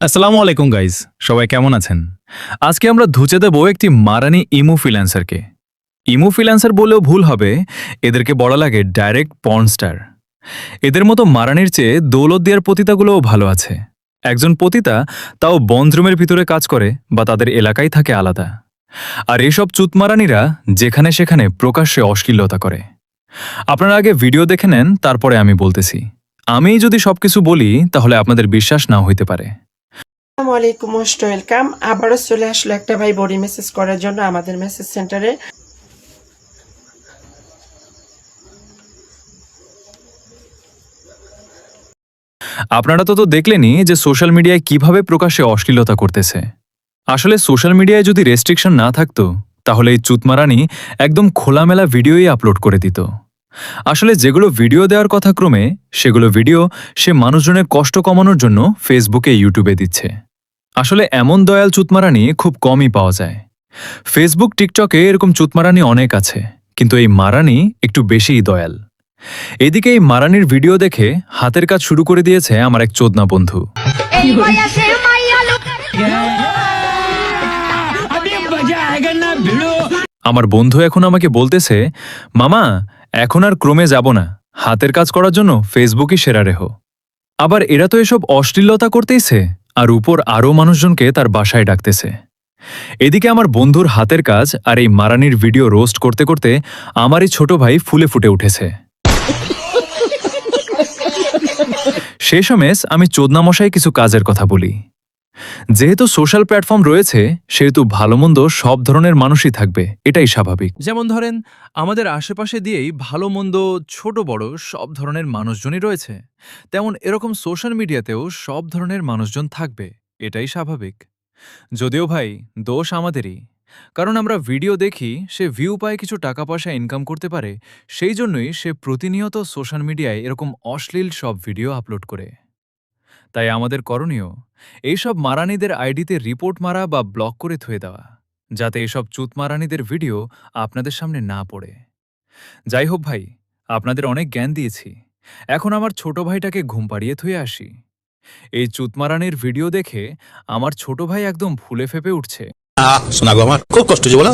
আসসালামু আলাইকুম গাইজ, সবাই কেমন আছেন? আজকে আমরা ধুচে দেব একটি মারানি ইমোফ্রিল্যান্সারকে। ইমোফ্রিল্যান্সার বললেও ভুল হবে, এদেরকে বলা লাগে ডাইরেক্ট পর্ন স্টার। এদের মতো মারানির চেয়ে দৌলত দেওয়ার পতিতাগুলোও ভালো আছে। একজন পতিতা তাও বন্ধরুমের ভিতরে কাজ করে বা তাদের এলাকায় থাকে আলাদা। আর এসব চুতমারানিরা যেখানে সেখানে প্রকাশ্যে অশ্লীলতা করে। আপনারা আগে ভিডিও দেখে নেন, তারপরে আমি বলতেছি। আমি যদি সবকিছু বলি তাহলে আপনাদের বিশ্বাস নাও হইতে পারে। আসসালামু আলাইকুম, মোস্ট ওয়েলকাম। আবারও চলে আসলো একটা ভাই বডি মেসেজ করার জন্য আমাদের মেসেজ সেন্টারে। আপনারা তো দেখলেনই যে সোশ্যাল মিডিয়ায় কিভাবে প্রকাশ্যে অশ্লীলতা করতেছে। আসলে সোশ্যাল মিডিয়ায় যদি রেস্ট্রিকশন না থাকতো তাহলে এই চুতমারানি একদম খোলামেলা ভিডিওই আপলোড করে দিত। আসলে যেগুলো ভিডিও দেওয়ার কথা ক্রমে সেগুলো ভিডিও সে মানুষজনের কষ্ট কমানোর জন্য ফেসবুকে ইউটিউবে দিচ্ছে। আসলে এমন দয়াল চুতমারানি খুব কমই পাওয়া যায়। ফেসবুক টিকটকে এরকম চুতমারানি অনেক আছে, কিন্তু এই মারানি একটু বেশিই দয়াল। এদিকে এই মারানির ভিডিও দেখে হাতের কাজ শুরু করে দিয়েছে আমার এক চোদনা বন্ধু। আমার বন্ধু এখন আমাকে বলতেছে, মামা এখন আর ক্রমে যাব না, হাতের কাজ করার জন্য ফেসবুকই সেরা রেহো। আবার এরা তো এসব অশ্লীলতা করতেইছে, আর উপর আরও মানুষজনকে তার বাসায় ডাকতেছে। এদিকে আমার বন্ধুর হাতের কাজ আর এই মারানির ভিডিও রোস্ট করতে করতে আমারই ছোট ভাই ফুলে ফুটে উঠেছে। শেষমেশ আমি চোদনামশাই কিছু কাজের কথা বলি। যেহেতু সোশ্যাল প্ল্যাটফর্ম রয়েছে সেহেতু ভালো মন্দ সব ধরনের মানুষই থাকবে, এটাই স্বাভাবিক। যেমন ধরেন আমাদের আশেপাশে দিয়েই ভালো মন্দ ছোট বড় সব ধরনের মানুষজনই রয়েছে, তেমন এরকম সোশ্যাল মিডিয়াতেও সব ধরনের মানুষজন থাকবে, এটাই স্বাভাবিক। যদিও ভাই দোষ আমাদেরই, কারণ আমরা ভিডিও দেখি, সে ভিউ পায়, কিছু টাকা পয়সা ইনকাম করতে পারে, সেই জন্যই সে প্রতিনিয়ত সোশ্যাল মিডিয়ায় এরকম অশ্লীল সব ভিডিও আপলোড করে। তাই আমাদের করণীয় এইসব মারানিদের আইডিতে রিপোর্ট মারা বা ব্লক করে থুয়ে দেওয়া, যাতে এসব চুতমারানিদের ভিডিও আপনাদের সামনে না পড়ে। যাই হোক ভাই, আপনাদের অনেক জ্ঞান দিয়েছি, এখন আমার ছোট ভাইটাকে ঘুম পাড়িয়ে থুয়ে আসি। এই চুতমারানির ভিডিও দেখে আমার ছোট ভাই একদম ফুলে ফেপে উঠছে। শোনা গো, আমার খুব কষ্ট হচ্ছে বলো।